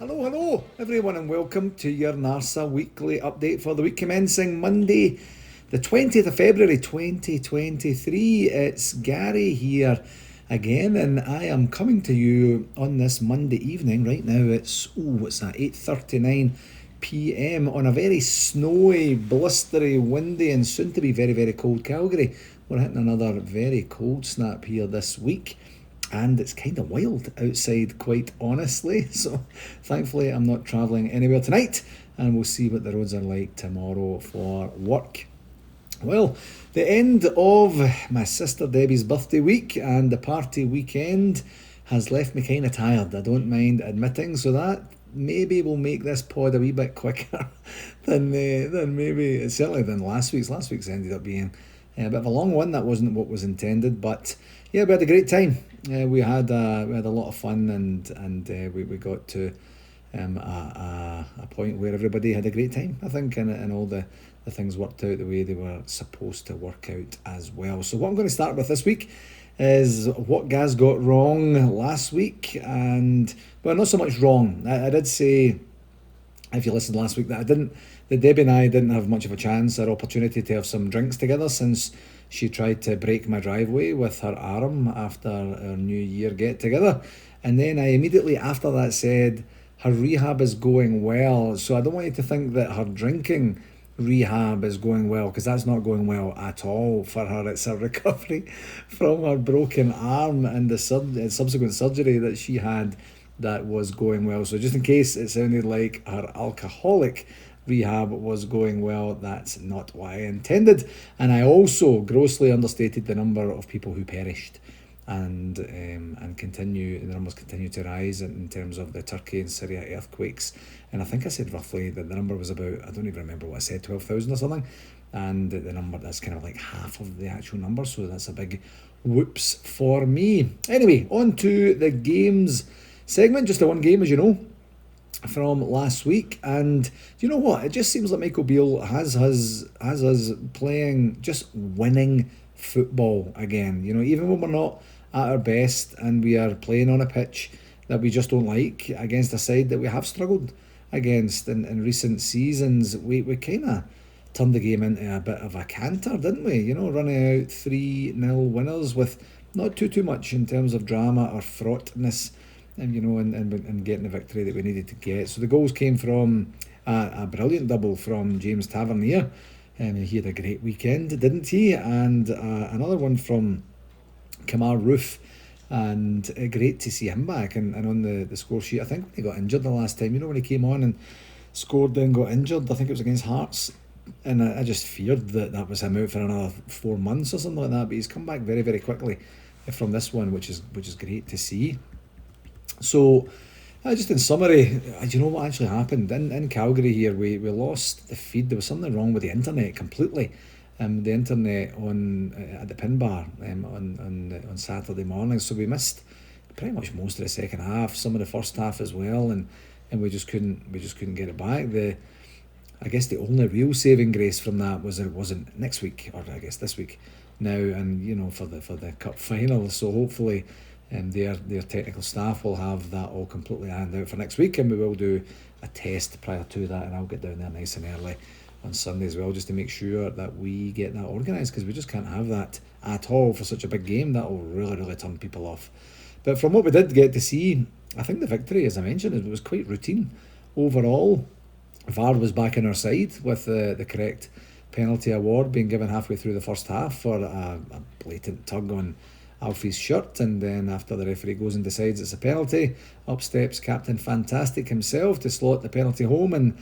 Hello, everyone, and welcome to your NARSA weekly update for the week commencing Monday, the 20th of February 2023. It's Gary here again, and I am coming to you on this Monday evening. Right now, it's 8:39 p.m. on a very snowy, blustery, windy, and soon to be very, very cold Calgary. We're hitting another very cold snap here this week. And it's kind of wild outside, quite honestly. So thankfully I'm not travelling anywhere tonight, and we'll see what the roads are like tomorrow for work. Well, the end of my sister Debbie's birthday week and the party weekend has left me kind of tired, I don't mind admitting, so that maybe will make this pod a wee bit quicker than maybe, certainly than last week's. Last week's ended up being a bit of a long one. That wasn't what was intended, but yeah, we had a great time. We had a lot of fun, and we got to a point where everybody had a great time, I think, and all the things worked out the way they were supposed to work out as well. So what I'm going to start with this week is what Gaz got wrong last week, and well, not so much wrong. I did say, if you listened last week, that Debbie and I didn't have much of a chance or opportunity to have some drinks together since she tried to break my driveway with her arm after our New Year get together. And then I immediately after that said her rehab is going well. So I don't want you to think that her drinking rehab is going well, because that's not going well at all for her. It's a recovery from her broken arm and the subsequent surgery that she had that was going well. So just in case it sounded like her alcoholic rehab was going well, that's not what I intended. And I also grossly understated the number of people who perished, and the numbers continue to rise in terms of the Turkey and Syria earthquakes. And I think I said roughly that the number was about, I don't even remember what I said, 12,000 or something, and the number, that's kind of like half of the actual number, so that's a big whoops for me. Anyway, on to the games segment. Just the one game, as you know, from last week, and you know what, it just seems like Michael Beale has us playing just winning football again. You know, even when we're not at our best and we are playing on a pitch that we just don't like against a side that we have struggled against in recent seasons, we kind of turned the game into a bit of a canter, didn't we? You know, running out 3-0 winners with not too much in terms of drama or fraughtness, and and getting the victory that we needed to get. So the goals came from a brilliant double from James Tavernier. He had a great weekend, didn't he? And another one from Kamar Roof, and great to see him back and on the score sheet. I think when he got injured the last time, when he came on and scored then got injured, I think it was against Hearts, and I just feared that was him out for another 4 months or something like that, but he's come back very, very quickly from this one, which is great to see. So, just in summary, do you know what actually happened? In Calgary here, we lost the feed. There was something wrong with the internet completely. The internet at the pin bar on Saturday morning. So we missed pretty much most of the second half, some of the first half as well, and we just couldn't get it back. I guess the only real saving grace from that was that it wasn't next week, or I guess this week now, and for the cup final. So hopefully their technical staff will have that all completely ironed out for next week, and we will do a test prior to that, and I'll get down there nice and early on Sunday as well, just to make sure that we get that organised, because we just can't have that at all for such a big game. That will really, really turn people off. But from what we did get to see, I think the victory, as I mentioned, it was quite routine overall. VAR was back on our side with the correct penalty award being given halfway through the first half for a blatant tug on Alfie's shirt, and then after the referee goes and decides it's a penalty, up steps Captain Fantastic himself to slot the penalty home and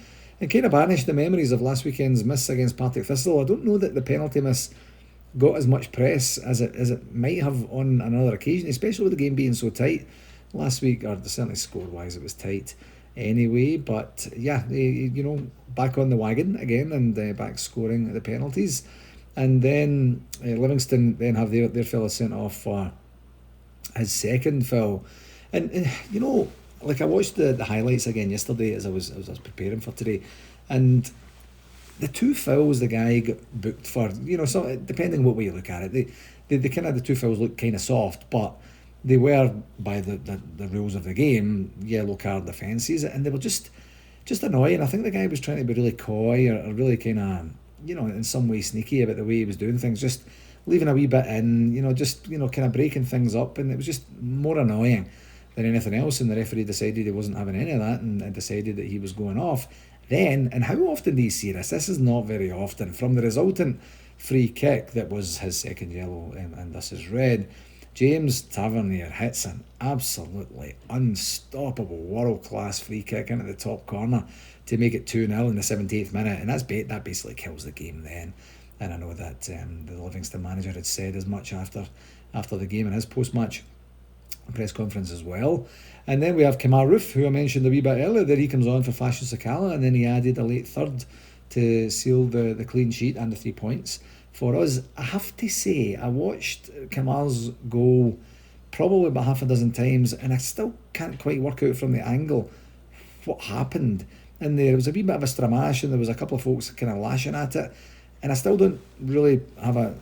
kind of banish the memories of last weekend's miss against Partick Thistle. I don't know that the penalty miss got as much press as it might have on another occasion, especially with the game being so tight last week, or certainly score-wise it was tight anyway. But yeah, back on the wagon again, and back scoring the penalties. And then Livingston then have their fella sent off for his second foul. And like I watched the highlights again yesterday as I was preparing for today, and the two fouls the guy got booked for, so depending on what way you look at it, the kind of the two fouls look kind of soft, but they were, by the rules of the game, yellow card offences, and they were just annoying. I think the guy was trying to be really coy or really kind of, in some way sneaky about the way he was doing things, just leaving a wee bit in, just, kind of breaking things up, and it was just more annoying than anything else, and the referee decided he wasn't having any of that and decided that he was going off. Then, and how often do you see this? This is not very often. From the resultant free kick that was his second yellow, and this is red, James Tavernier hits an absolutely unstoppable world-class free kick into the top corner to make it 2-0 in the 78th minute, and that basically kills the game then. And I know that the Livingston manager had said as much after the game in his post-match press conference as well. And then we have Kemar Roof, who I mentioned a wee bit earlier, that he comes on for Fashion Sakala, and then he added a late third to seal the clean sheet and the 3 points for us. I have to say, I watched Kemar's goal probably about half a dozen times, and I still can't quite work out from the angle what happened. And there was a wee bit of a stramash, and there was a couple of folks kind of lashing at it, and I still don't really have a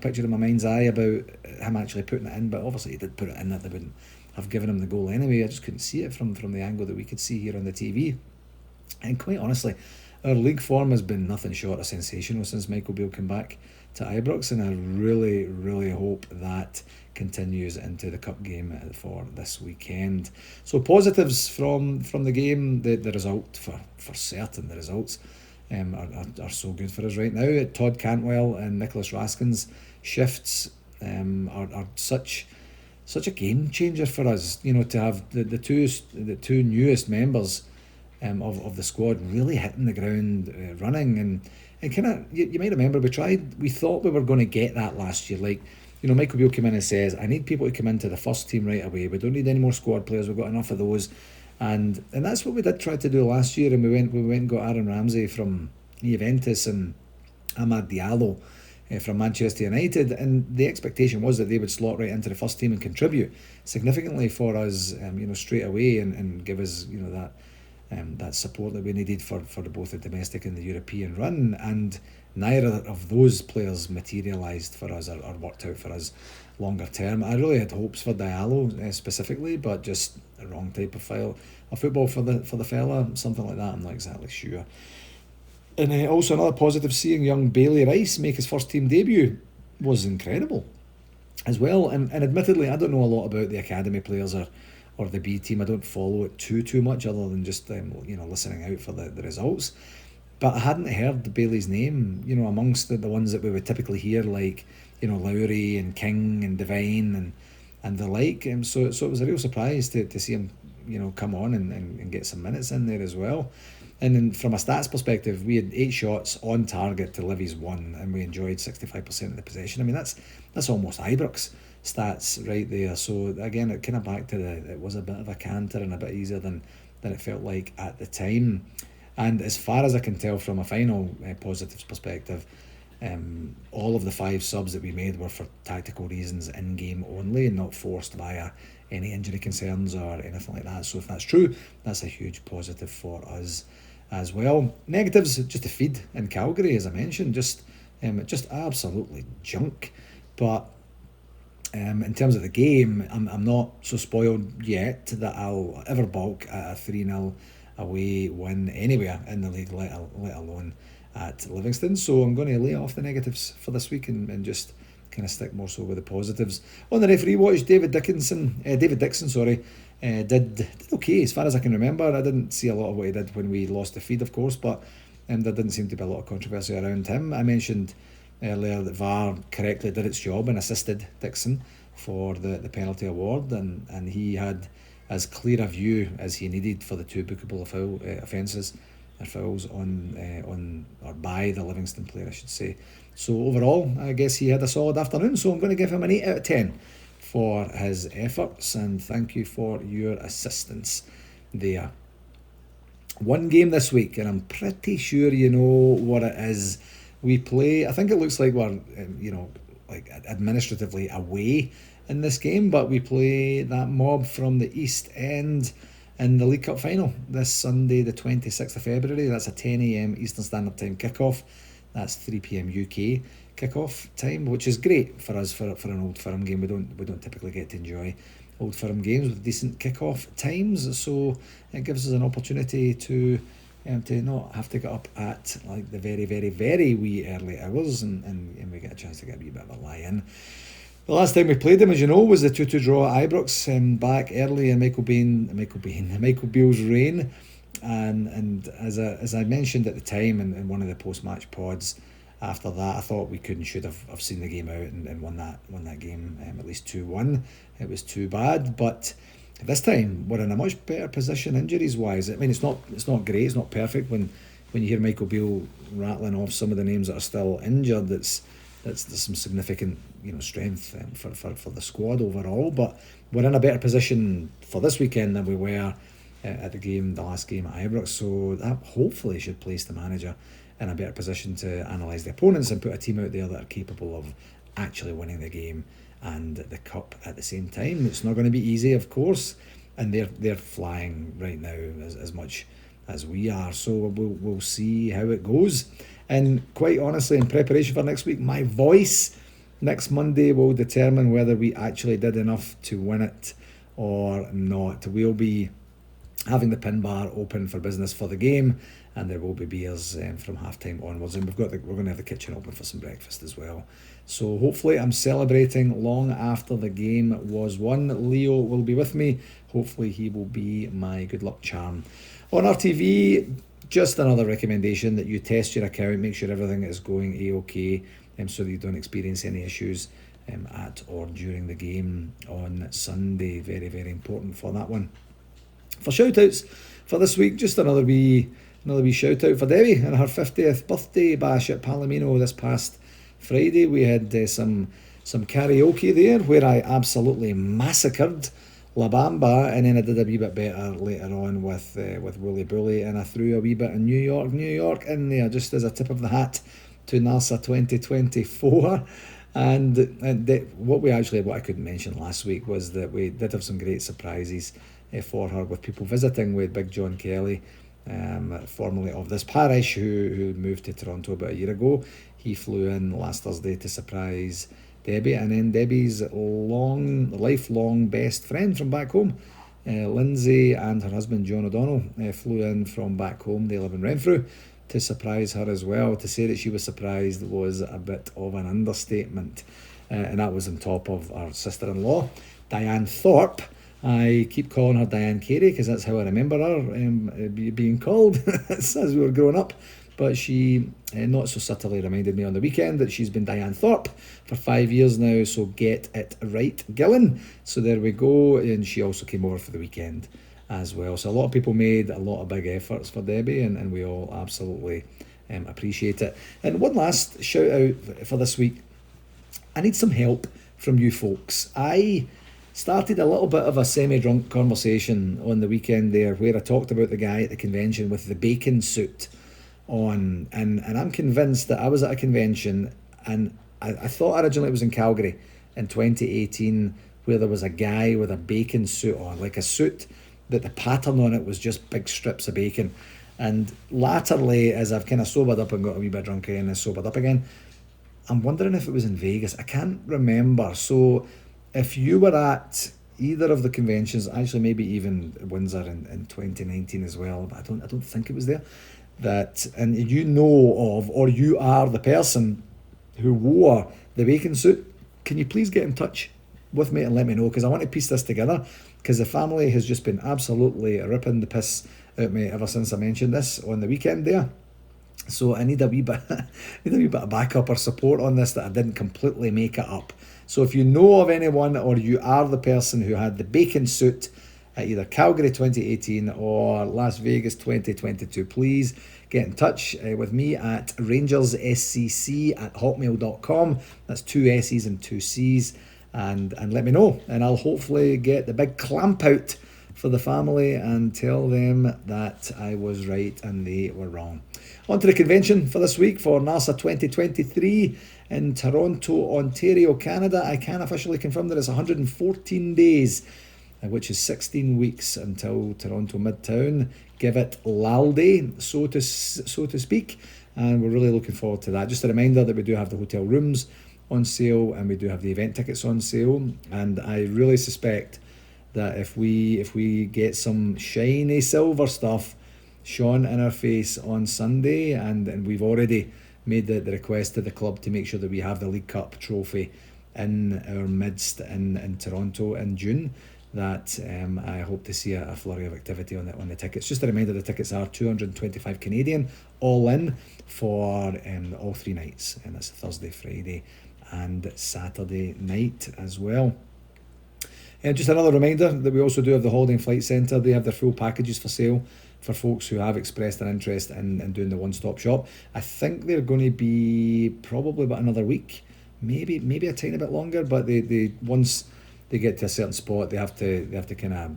picture in my mind's eye about him actually putting it in, but obviously he did put it in, that they wouldn't have given him the goal anyway. I just couldn't see it from the angle that we could see here on the TV. And quite honestly, our league form has been nothing short of sensational since Michael Beale came back to Ibrox, and I really, really hope that continues into the cup game for this weekend. So positives from the game, the result, for certain the results are so good for us right now. Todd Cantwell and Nicholas Raskin's shifts are such a game changer for us. To have the two newest members of the squad really hitting the ground running, and kind of, you might remember we thought we were going to get that last year. Like, Michael Beale came in and says, I need people to come into the first team right away. We don't need any more squad players. We've got enough of those. And that's what we did try to do last year, and we went and got Aaron Ramsey from Juventus and Amad Diallo from Manchester United, and the expectation was that they would slot right into the first team and contribute significantly for us, straight away, and give us, that support that we needed for both the domestic and the European run. And neither of those players materialised for us or worked out for us longer term. I really had hopes for Diallo specifically, but just the wrong type of football for the fella, something like that. I'm not exactly sure. And also another positive, seeing young Bailey Rice make his first team debut was incredible as well. And admittedly, I don't know a lot about the academy players or the B team. I don't follow it too much, other than just listening out for the results. But I hadn't heard Bailey's name, amongst the ones that we would typically hear, like, Lowry and King and Devine and the like. So it was a real surprise to see him, come on and get some minutes in there as well. And then from a stats perspective, we had 8 shots on target to Livy's 1, and we enjoyed 65% of the possession. I mean, that's almost Ibrox stats right there. So again, it kind of back to it was a bit of a canter and a bit easier than it felt like at the time. And as far as I can tell from a final positives perspective, all of the 5 subs that we made were for tactical reasons, in game only, and not forced via any injury concerns or anything like that. So if that's true, that's a huge positive for us as well. Negatives, just the feed in Calgary, as I mentioned, just absolutely junk. But in terms of the game, I'm not so spoiled yet that I'll ever balk at a 3-0 away win anywhere in the league, let alone at Livingston. So I'm going to lay off the negatives for this week and just kind of stick more so with the positives. On the referee watch, David Dixon, did okay as far as I can remember. I didn't see a lot of what he did when we lost the feed, of course, but there didn't seem to be a lot of controversy around him. I mentioned earlier that VAR correctly did its job and assisted Dixon for the penalty award, and he had as clear a view as he needed for the 2 bookable offences or fouls on or by the Livingston player, I should say. So overall, I guess he had a solid afternoon, so I'm going to give him an 8 out of 10 for his efforts, and thank you for your assistance there. One game this week, and I'm pretty sure you know what it is. We play, I think it looks like we're, like administratively away in this game, but we play that mob from the East End in the League Cup final this Sunday, the 26th of February. That's a 10 a.m. Eastern Standard Time kickoff. That's 3 p.m. UK kickoff time, which is great for us for an Old Firm game. We don't typically get to enjoy Old Firm games with decent kick-off times, so it gives us an opportunity to not have to get up at like the very, very, very wee early hours, and we get a chance to get a wee bit of a lie-in. The last time we played them, as you know, was the 2-2 draw at Ibrox, back early in Michael Beale's reign. And as I mentioned at the time in one of the post-match pods, after that I thought we could and should have seen the game out and won that game at least 2-1. It was too bad, but this time we're in a much better position injuries wise. I mean, it's not great, it's not perfect when you hear Michael Beale rattling off some of the names that are still injured. There's some significant strength for the squad overall, but we're in a better position for this weekend than we were at the last game at Ibrox, so that hopefully should place the manager in a better position to analyse the opponents and put a team out there that are capable of actually winning the game and the cup at the same time. It's not going to be easy, of course, and they're flying right now as much as we are, so we'll see how it goes. And quite honestly, in preparation for next week, my voice next Monday will determine whether we actually did enough to win it or not. We'll be having the pin bar open for business for the game, and there will be beers from half-time onwards, and we're going to have the kitchen open for some breakfast as well. So hopefully I'm celebrating long after the game was won. Leo will be with me. Hopefully he will be my good luck charm. On RTV, just another recommendation that you test your account, make sure everything is going A-OK, so that you don't experience any issues at or during the game on Sunday. Very, very important for that one. For shout-outs for this week, just another wee shout-out for Debbie and her 50th birthday bash at Palomino this past Friday. We had some karaoke there where I absolutely massacred La Bamba, and then I did a wee bit better later on with Wooly Bully, and I threw a wee bit of New York in there just as a tip of the hat to NARSA 2024. And what I couldn't mention last week was that we did have some great surprises for her with people visiting. With Big John Kelly, formerly of this parish, who moved to Toronto about a year ago. He flew in last Thursday to surprise Debbie, and then Debbie's lifelong best friend from back home, Lindsay, and her husband John O'Donnell flew in from back home. They live in Renfrew, to surprise her as well. To say that she was surprised was a bit of an understatement, and that was on top of our sister-in-law, Diane Thorpe. I keep calling her Diane Carey because that's how I remember her being called as we were growing up. But she not so subtly reminded me on the weekend that she's been Diane Thorpe for 5 years now, so get it right, Gillen. So there we go, and she also came over for the weekend as well. So a lot of people made a lot of big efforts for Debbie, and we all absolutely appreciate it. And one last shout out for this week. I need some help from you folks. I started a little bit of a semi-drunk conversation on the weekend there where I talked about the guy at the convention with the bacon suit on, and I'm convinced that I was at a convention, and I thought originally it was in Calgary in 2018 where there was a guy with a bacon suit on, like a suit that the pattern on it was just big strips of bacon. And latterly, as I've kind of sobered up and got a wee bit drunk and sobered up again, I'm wondering if it was in Vegas. I can't remember. So if you were at either of the conventions, actually maybe even Windsor in 2019 as well, but I don't think it was there, and you know of, or you are the person who wore the bacon suit, can you please get in touch with me and let me know, because I want to piece this together, because the family has just been absolutely ripping the piss out me ever since I mentioned this on the weekend there. So I need a wee bit of backup or support on this, that I didn't completely make it up. So if you know of anyone, or you are the person who had the bacon suit at either Calgary 2018 or Las Vegas 2022, please get in touch with me at rangersscc@hotmail.com. That's 2 S's and 2 C's, and let me know, and I'll hopefully get the big clamp out for the family and tell them that I was right and they were wrong. On to the convention for this week for NARSA 2023 in Toronto, Ontario, Canada. I can officially confirm that it's 114 days, which is 16 weeks until Toronto Midtown. Give it Lalday, so to speak, and we're really looking forward to that. Just a reminder that we do have the hotel rooms on sale, and we do have the event tickets on sale, and I really suspect that if we get some shiny silver stuff shone in our face on Sunday, and we've already made the request to the club to make sure that we have the League Cup trophy in our midst in Toronto in June, that I hope to see a flurry of activity on the tickets. Just a reminder, the tickets are 225 Canadian all in for all 3 nights, and that's Thursday, Friday and Saturday night as well. And just another reminder that we also do have the Holiday and Flight Centre. They have their full packages for sale for folks who have expressed an interest in doing the one-stop shop. I think they're going to be probably about another week, maybe a tiny bit longer, but they once they get to a certain spot, they have to kind of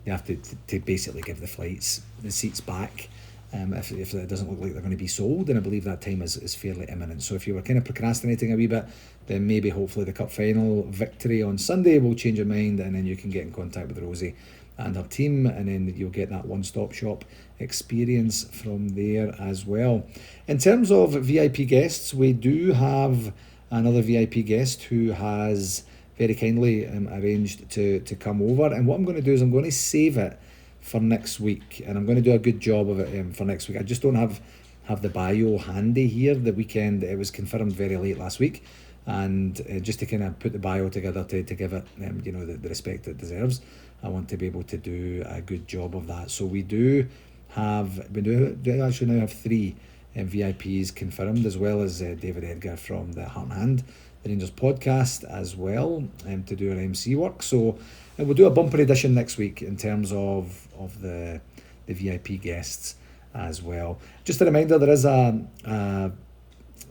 they have to basically give the seats back. If it doesn't look like they're going to be sold, and I believe that time is fairly imminent. So if you were kind of procrastinating a wee bit, then maybe hopefully the cup final victory on Sunday will change your mind, and then you can get in contact with Rosie and her team, and then you'll get that one-stop shop experience from there as well. In terms of VIP guests, we do have another VIP guest who has very kindly arranged to come over, and what I'm going to do is I'm going to save it for next week, and I'm going to do a good job of it for next week. I just don't have the bio handy here. The weekend, it was confirmed very late last week, and just to kind of put the bio together to give it the respect it deserves, I want to be able to do a good job of that. So we do actually now have 3 VIPs confirmed, as well as David Edgar from the Heart and Hand, the Rangers podcast, as well, to do our MC work. So we'll do a bumper edition next week in terms of the VIP guests as well. Just a reminder, there is a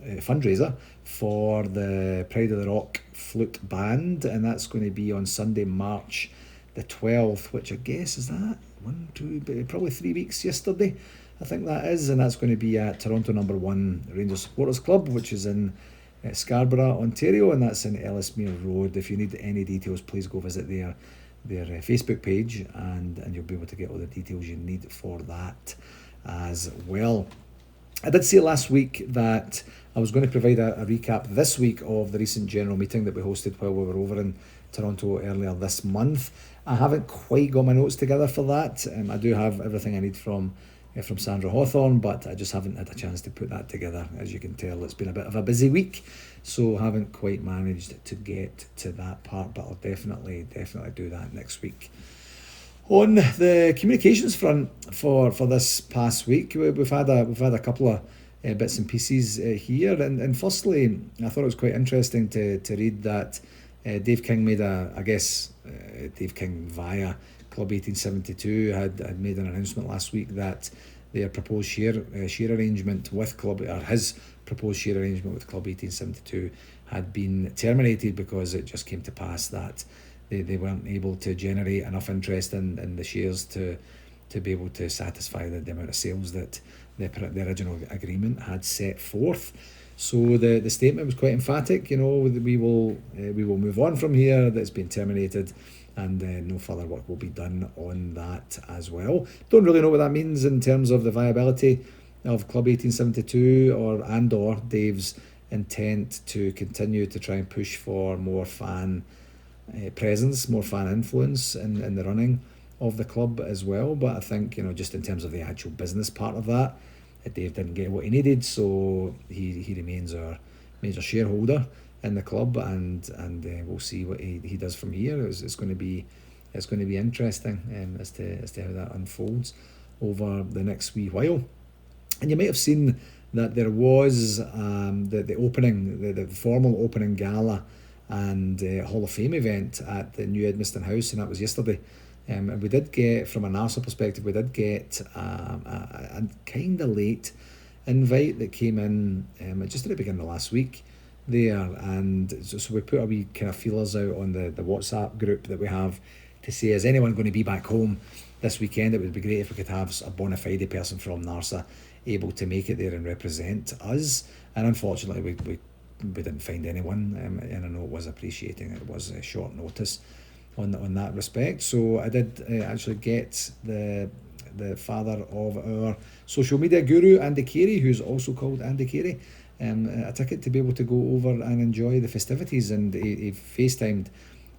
fundraiser for the Pride of the Rock Flute Band, and that's going to be on Sunday, March the 12th, which I guess is that probably 3 weeks yesterday, I think that is, and that's going to be at Toronto number 1 Rangers Supporters Club, which is in Scarborough, Ontario, and that's in Ellesmere Road. If you need any details, please go visit their Facebook page, and you'll be able to get all the details you need for that as well. I did say last week that I was going to provide a recap this week of the recent general meeting that we hosted while we were over in Toronto earlier this month. I haven't quite got my notes together for that. I do have everything I need from Sandra Hawthorne, but I just haven't had a chance to put that together. As you can tell, it's been a bit of a busy week, so haven't quite managed to get to that part, but I'll definitely do that next week. On the communications front for this past week, we've had a couple of bits and pieces here, and firstly, I thought it was quite interesting to read that Dave King made Dave King via Club 1872 had made an announcement last week that their proposed share arrangement with his proposed share arrangement with Club 1872 had been terminated because it just came to pass that they weren't able to generate enough interest in the shares to be able to satisfy the amount of sales that the original agreement had set forth. So the statement was quite emphatic. We will move on from here. That's been terminated, and no further work will be done on that as well. Don't really know what that means in terms of the viability of Club 1872 or Dave's intent to continue to try and push for more fan presence, more fan influence in the running of the club as well. But I think, just in terms of the actual business part of that, Dave didn't get what he needed, so he remains our major shareholder in the club, and we'll see what he does from here. It's going to be interesting as to how that unfolds over the next wee while. And you might have seen that there was the opening, the formal opening gala and Hall of Fame event at the new Edmiston house, and that was yesterday. And we did get, from a NARSA perspective, a kind of late invite that came in just at the beginning of last week there, and so we put a wee kind of feelers out on the WhatsApp group that we have to say, is anyone going to be back home this weekend? It would be great if we could have a bona fide person from NARSA able to make it there and represent us, and unfortunately we didn't find anyone, and I know it was appreciating it was short notice on that respect. So I did actually get the father of our social media guru, Andy Carey, who's also called Andy Carey, a ticket to be able to go over and enjoy the festivities, and he FaceTimed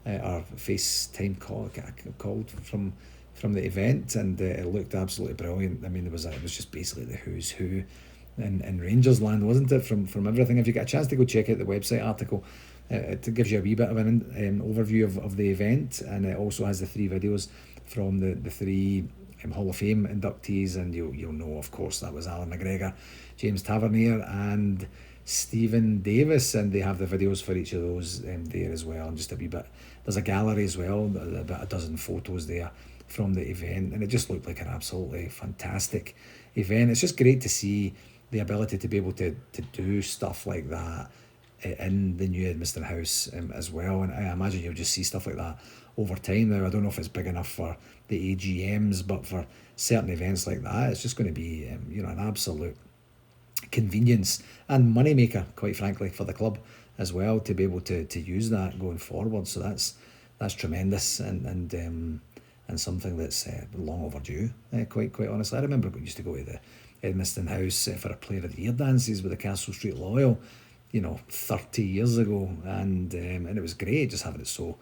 our FaceTime called from the event, and it looked absolutely brilliant. I mean, it was just basically the who's who in Rangers land, wasn't it? From everything. If you get a chance to go check out the website article, it gives you a wee bit of an overview of the event, and it also has the 3 videos from the 3 Hall of Fame inductees, and you'll know, of course, that was Alan McGregor, James Tavernier, and Stephen Davis, and they have the videos for each of those there as well, and just a wee bit. There's a gallery as well, about a dozen photos there from the event, and it just looked like an absolutely fantastic event. It's just great to see the ability to be able to do stuff like that in the new Edmiston house as well, and I imagine you'll just see stuff like that over time now. I don't know if it's big enough for the AGMs, but for certain events like that, it's just going to be an absolute convenience and moneymaker, quite frankly, for the club as well, to be able to use that going forward. So that's tremendous, and something that's long overdue, quite honestly. I remember we used to go to the Edmiston house for a Player of the Year dances with the Castle Street Loyal, 30 years ago, and it was great just having it so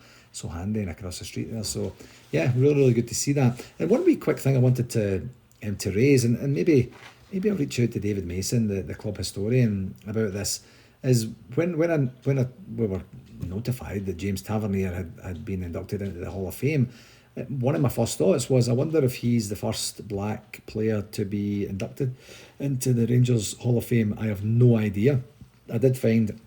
handy and across the street there. So yeah, really good to see that. And one wee quick thing I wanted to raise, and maybe I'll reach out to David Mason, the club historian, about this, is when we were notified that James Tavernier had been inducted into the Hall of Fame, one of my first thoughts was, I wonder if he's the first black player to be inducted into the Rangers Hall of Fame. I have no idea. I did find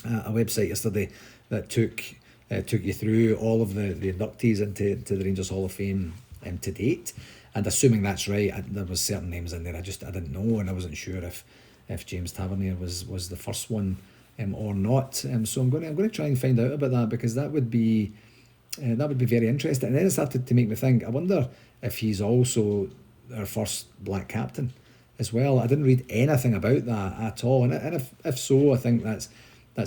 a website yesterday that took you through all of the inductees into the Rangers Hall of Fame to date, and assuming that's right, there was certain names in there I didn't know, and I wasn't sure if James Tavernier was the first one or not. So I'm going to try and find out about that, because that would be very interesting. And then it started to make me think, I wonder if he's also our first black captain as well. I didn't read anything about that at all, and if so, I think that's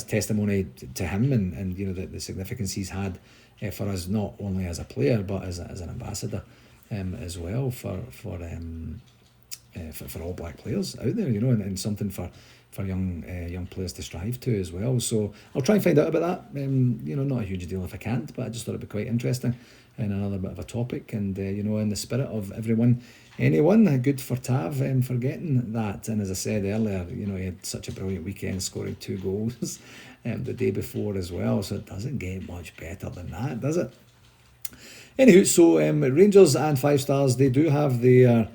testimony to him, and the significance he's had for us, not only as a player but as an ambassador as well for all black players out there, and something for young players to strive to as well. So I'll try and find out about that. Not a huge deal if I can't, but I just thought it'd be quite interesting and another bit of a topic. And in the spirit of anyone, good for Tav for getting that. And as I said earlier, he had such a brilliant weekend, scoring 2 goals the day before as well. So it doesn't get much better than that, does it? Anywho, so Rangers and 5 Stars, they do have the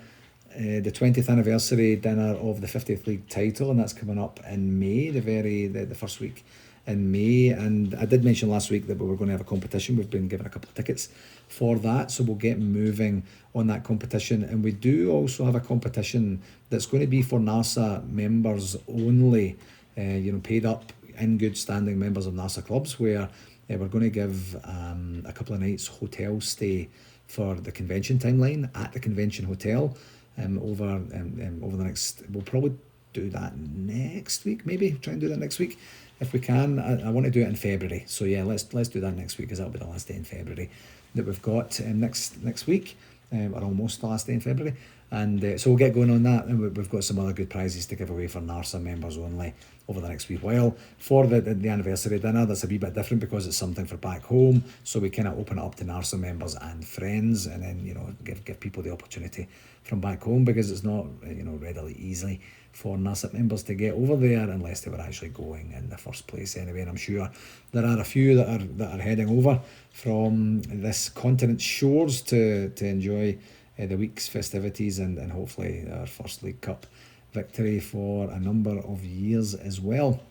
20th anniversary dinner of the 50th league title, and that's coming up in May, the first week in May. And I did mention last week that we were going to have a competition. We've been given a couple of tickets for that, so we'll get moving on that competition. And we do also have a competition that's going to be for NARSA members only, paid up in good standing members of NARSA clubs, where we're going to give a couple of nights hotel stay for the convention timeline at the convention hotel. Over the next, we'll probably do that next week, maybe try and do that next week if we can. I want to do it in February, so yeah, let's do that next week, because that'll be the last day in February that we've got next week, or almost the last day in February. And so we'll get going on that, and we've got some other good prizes to give away for NARSA members only over the next wee while. For the anniversary dinner, that's a wee bit different because it's something for back home, so we kind of open it up to NARSA members and friends, and then give people the opportunity from back home, because it's not readily easy for NARSA members to get over there unless they were actually going in the first place anyway. And I'm sure there are a few that are heading over from this continent's shores to enjoy the week's festivities and hopefully our first League Cup victory for a number of years as well.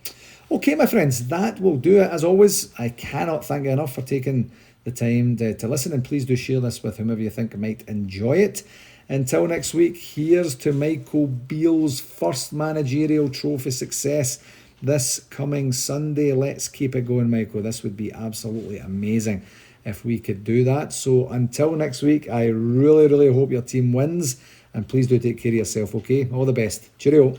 Okay, my friends, that will do it. As always, I cannot thank you enough for taking the time to listen, and please do share this with whomever you think might enjoy it. Until next week, here's to Michael Beale's first managerial trophy success this coming Sunday. Let's keep it going, Michael. This would be absolutely amazing if we could do that. So until next week, I really hope your team wins, and please do take care of yourself, okay? All the best. Cheerio.